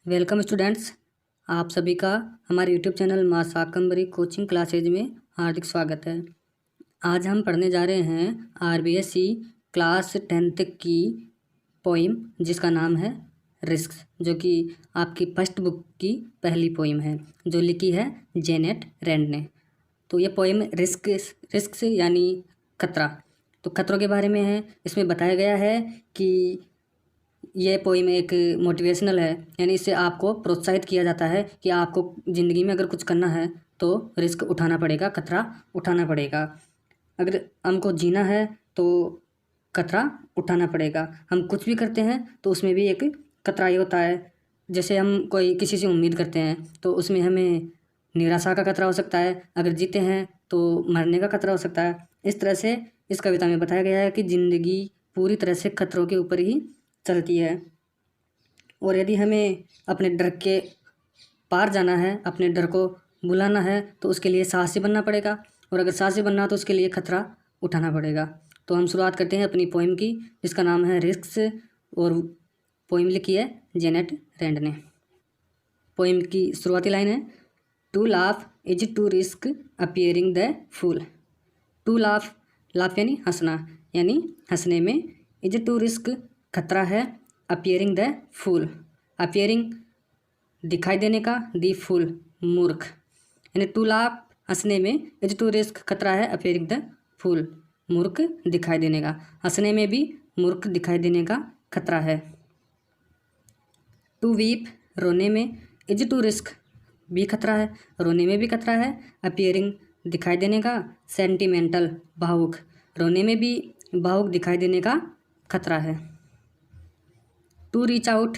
Welcome students, आप सभी का हमारे यूट्यूब चैनल माँ शाकंभरी कोचिंग क्लासेज में हार्दिक स्वागत है। आज हम पढ़ने जा रहे हैं आरबीएसई क्लास 10th की पोइम जिसका नाम है रिस्क, जो कि आपकी फर्स्ट बुक की पहली पोइम है जो लिखी है जेनेट रैंड ने। तो ये पोइम रिस्क यानी खतरा, तो खतरों के बारे में है। इसमें बताया गया है कि ये पोइम एक मोटिवेशनल है, यानी इससे आपको प्रोत्साहित किया जाता है कि आपको ज़िंदगी में अगर कुछ करना है तो रिस्क उठाना पड़ेगा, खतरा उठाना पड़ेगा। अगर हमको जीना है तो खतरा उठाना पड़ेगा। हम कुछ भी करते हैं तो उसमें भी एक खतरा ही होता है। जैसे हम कोई किसी से उम्मीद करते हैं तो उसमें हमें निराशा का खतरा हो सकता है। अगर जीते हैं तो मरने का खतरा हो सकता है। इस तरह से इस कविता में बताया गया है कि ज़िंदगी पूरी तरह से खतरों के ऊपर ही चलती है, और यदि हमें अपने डर के पार जाना है, अपने डर को बुलाना है, तो उसके लिए साहसी बनना पड़ेगा, और अगर साहसी बनना तो उसके लिए खतरा उठाना पड़ेगा। तो हम शुरुआत करते हैं अपनी पोइम की, जिसका नाम है रिस्क, और पोइम लिखी है जेनेट रैंड ने। पोइम की शुरुआती लाइन है, to laugh is to risk appearing the fool. To laugh, laugh यानी हंसना, यानी हंसने में, इज टू रिस्क खतरा है, अपियरिंग द फूल, अपियरिंग दिखाई देने का, दी फूल मूर्ख, यानी टू लाफ हंसने में, इज टू रिस्क खतरा है, अपियरिंग द फूल मूर्ख दिखाई देने का, हंसने में भी मूर्ख दिखाई देने का खतरा है। टू वीप रोने में, इज टू रिस्क भी खतरा है, रोने में भी खतरा है, अपियरिंग दिखाई देने का, सेंटिमेंटल भावुक, रोने में भी भावुक दिखाई देने का खतरा है। टू रीच आउट,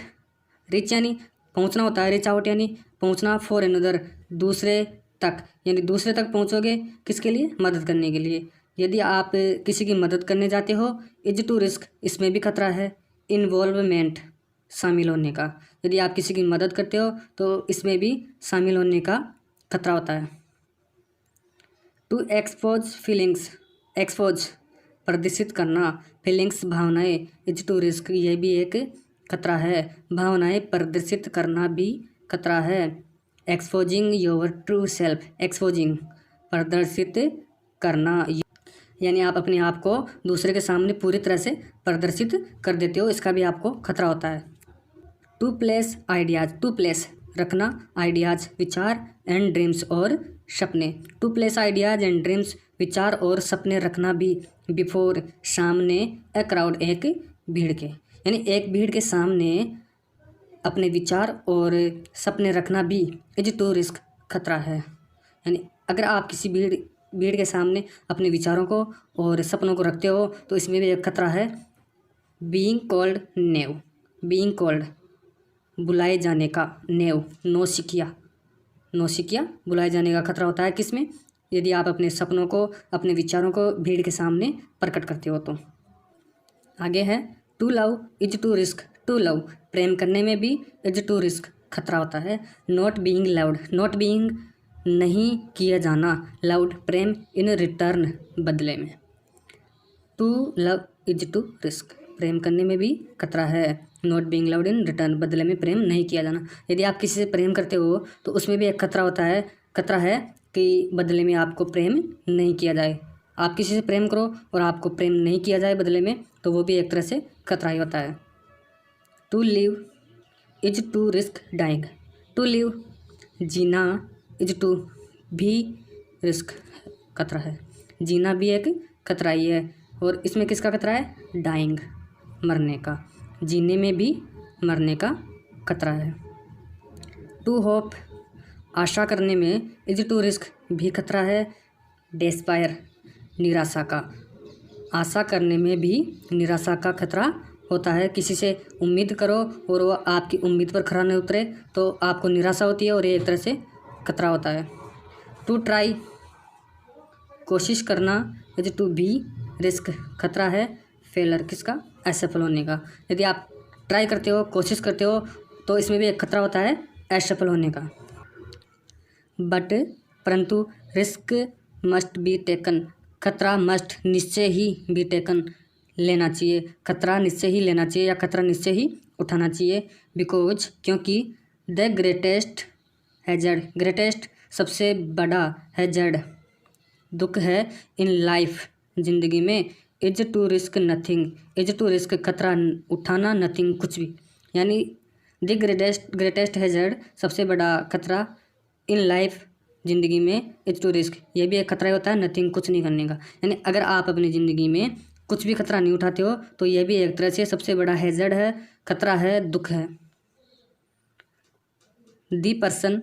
रीच यानी पहुंचना होता है, रीच आउट यानी पहुंचना, फॉर अनदर दूसरे तक, यानी दूसरे तक पहुंचोगे किसके लिए, मदद करने के लिए। यदि आप किसी की मदद करने जाते हो, इज टू रिस्क इसमें भी खतरा है, इन्वॉल्वमेंट शामिल होने का, यदि आप किसी की मदद करते हो तो इसमें भी शामिल होने का खतरा होता है। टू एक्सपोज फीलिंग्स, एक्सपोज प्रदर्शित करना, फीलिंग्स भावनाएं, इज टू रिस्क ये भी एक खतरा है, भावनाएं प्रदर्शित करना भी खतरा है। Exposing your true self, exposing प्रदर्शित करना, यानी आप अपने आप को दूसरे के सामने पूरी तरह से प्रदर्शित कर देते हो, इसका भी आपको खतरा होता है। To place ideas, to place रखना, आइडियाज विचार, एंड ड्रीम्स और सपने, to place ideas and dreams विचार और सपने रखना भी, बिफोर सामने, ए क्राउड एक भीड़ के, यानी एक भीड़ के सामने अपने विचार और सपने रखना भी, इज टू रिस्क खतरा है। यानी अगर आप किसी भीड़ के सामने अपने विचारों को और सपनों को रखते हो तो इसमें भी एक खतरा है। बीइंग कॉल्ड नेव, बीइंग कॉल्ड बुलाए जाने का, नेव नौसिखिया, नौसिखिया बुलाए जाने का खतरा होता है किसमें, यदि आप अपने सपनों को, अपने विचारों को भीड़ के सामने प्रकट करते हो तो। आगे है to love is to risk, to love प्रेम करने में भी, इज टू रिस्क खतरा होता है। Not being loved, not being नहीं किया जाना, लव्ड प्रेम, इन रिटर्न बदले में। To love is to risk प्रेम करने में भी खतरा है, not being loved in return बदले में प्रेम नहीं किया जाना। यदि आप किसी से प्रेम करते हो तो उसमें भी एक खतरा होता है, खतरा है कि बदले में आपको प्रेम नहीं किया जाए। आप किसी से प्रेम करो और आपको प्रेम नहीं किया जाए बदले में, तो वो भी एक तरह से खतरा ही होता है। To live is to risk dying, to live जीना, इज टू भी रिस्क खतरा है, जीना भी एक खतरा ही है। और इसमें किसका खतरा है, डाइंग मरने का, जीने में भी मरने का खतरा है। टू होप आशा करने में, इज टू रिस्क भी खतरा है। डेस्पायर निराशा का, आशा करने में भी निराशा का खतरा होता है। किसी से उम्मीद करो और वो आपकी उम्मीद पर खरा नहीं उतरे तो आपको निराशा होती है, और ये एक तरह से खतरा होता है। टू ट्राई कोशिश करना, इज टू बी रिस्क खतरा है, फेलर किसका, असफल होने का। यदि आप ट्राई करते हो, कोशिश करते हो, तो इसमें भी एक खतरा होता है असफल होने का। बट परंतु रिस्क मस्ट बी टेकन, खतरा मस्ट निश्चय ही बी टेकन लेना चाहिए, खतरा निश्चय ही लेना चाहिए या खतरा निश्चय ही उठाना चाहिए। बिकॉज क्योंकि द ग्रेटेस्ट हैजर्ड, ग्रेटेस्ट सबसे बड़ा, हैजर्ड दुख है, इन लाइफ जिंदगी में, is to risk nothing, is to risk खतरा उठाना, नथिंग कुछ भी, यानी द ग्रेटेस्ट हैजर्ड सबसे बड़ा खतरा, इन लाइफ जिंदगी में, इज टू रिस्क ये भी एक खतरा होता है, नथिंग कुछ नहीं करने का, यानी अगर आप अपनी ज़िंदगी में कुछ भी खतरा नहीं उठाते हो तो यह भी एक तरह से सबसे बड़ा हैजर्ड है, खतरा है, दुख है। दी पर्सन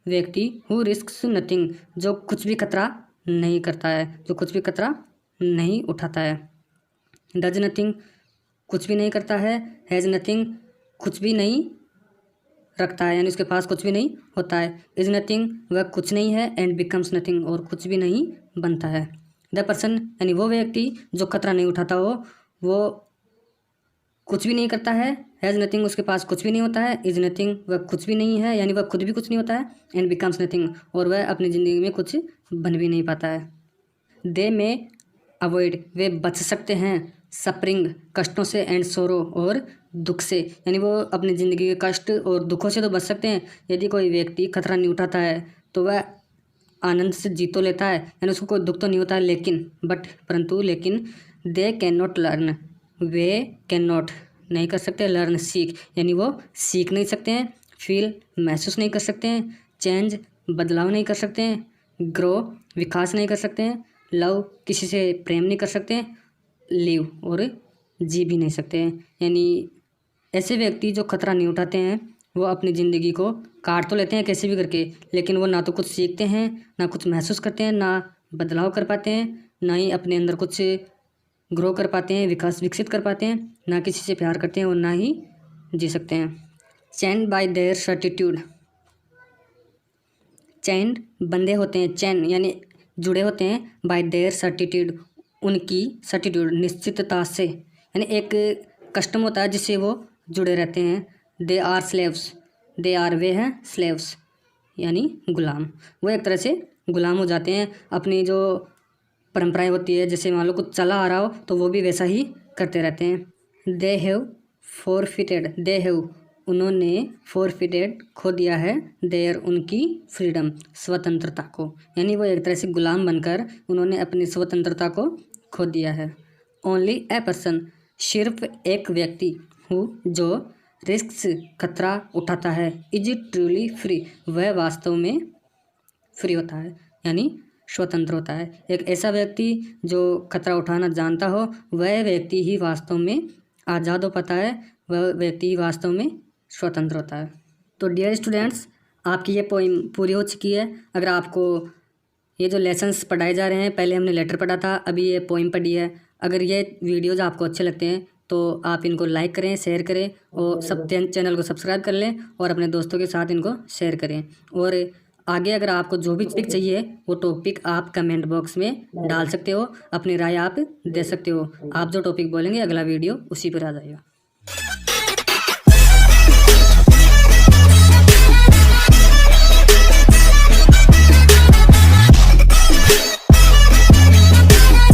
व्यक्ति, हु रिस्क्स नथिंग जो कुछ भी खतरा नहीं करता है, जो कुछ भी खतरा नहीं उठाता है। डज नथिंग कुछ भी नहीं करता है, हैज़ नथिंग कुछ भी नहीं रखता है, यानी उसके पास कुछ भी नहीं होता है। इज नथिंग वह कुछ नहीं है, एंड बिकम्स नथिंग और कुछ भी नहीं बनता है। द पर्सन यानी वो व्यक्ति जो खतरा नहीं उठाता हो, वो कुछ भी नहीं करता है, हैज़ नथिंग उसके पास कुछ भी नहीं होता है, इज नथिंग वह कुछ भी नहीं है, यानी वह खुद भी कुछ नहीं होता है, एंड बिकम्स नथिंग और वह अपनी ज़िंदगी में कुछ बन भी नहीं पाता है। दे में अवॉइड वे बच सकते हैं, सफरिंग कष्टों से, एंड सोरो और दुख से, यानी वो अपनी ज़िंदगी के कष्ट और दुखों से तो बच सकते हैं। यदि कोई व्यक्ति खतरा नहीं उठाता है तो वह आनंद से जी तो लेता है, यानी उसको कोई दुख तो नहीं होता है, लेकिन they can not learn way can not नहीं कर सकते, लर्न सीख यानी वो सीख नहीं सकते हैं, फील महसूस नहीं कर सकते हैं, चेंज बदलाव नहीं कर सकते हैं, ग्रो विकास नहीं कर सकते हैं, लव किसी से प्रेम नहीं कर सकते हैं, लिव और जी भी नहीं सकते हैं। यानी ऐसे व्यक्ति जो खतरा नहीं उठाते हैं वो अपनी ज़िंदगी को काट तो लेते हैं कैसे भी करके, लेकिन वो ना तो कुछ सीखते हैं, ना कुछ महसूस करते हैं, ना बदलाव कर पाते हैं, ना ही अपने अंदर कुछ ग्रो कर पाते हैं, विकसित कर पाते हैं, ना किसी से प्यार करते हैं और ना ही जी सकते हैं। चैन बाय देयर सर्टिट्यूड, चैन बंधे होते हैं, चैन यानी जुड़े होते हैं, बाय देयर सर्टिट्यूड उनकी सर्टिट्यूड निश्चितता से, यानी एक कस्टम होता है जिससे वो जुड़े रहते हैं। They are slaves, they are वे हैं स्लेव्स यानी गुलाम, वो एक तरह से गुलाम हो जाते हैं। अपनी जो परंपराएं होती है, जैसे मान लो कुछ चला आ रहा हो तो वो भी वैसा ही करते रहते हैं। They have forfeited, they have उन्होंने फॉरफिटेड खो दिया है, देयर उनकी फ्रीडम स्वतंत्रता को, यानी वो एक तरह से गुलाम बनकर उन्होंने अपनी स्वतंत्रता को खो दिया है। ओनली ए पर्सन सिर्फ एक व्यक्ति, हु जो रिस्क खतरा उठाता है, इज ट्रूली फ्री वह वास्तव में फ्री होता है यानी स्वतंत्र होता है। एक ऐसा व्यक्ति जो खतरा उठाना जानता हो वह व्यक्ति ही वास्तव में आज़ाद हो पाता है, वह व्यक्ति ही वास्तव में स्वतंत्र होता है। तो डियर स्टूडेंट्स, आपकी ये पोइम पूरी हो चुकी है। अगर आपको ये जो लेसन्स पढ़ाए जा रहे हैं, पहले हमने लेटर पढ़ा था, अभी ये पोइम पढ़ी है। अगर ये वीडियोज़ आपको अच्छे लगते हैं तो आप इनको लाइक करें, शेयर करें और सब चैनल को सब्सक्राइब कर लें और अपने दोस्तों के साथ इनको शेयर करें। और आगे अगर आपको जो भी टॉपिक चाहिए वो टॉपिक आप कमेंट बॉक्स में डाल सकते हो, अपनी राय आप दे सकते हो। आप जो टॉपिक बोलेंगे अगला वीडियो उसी पर आ जाएगा।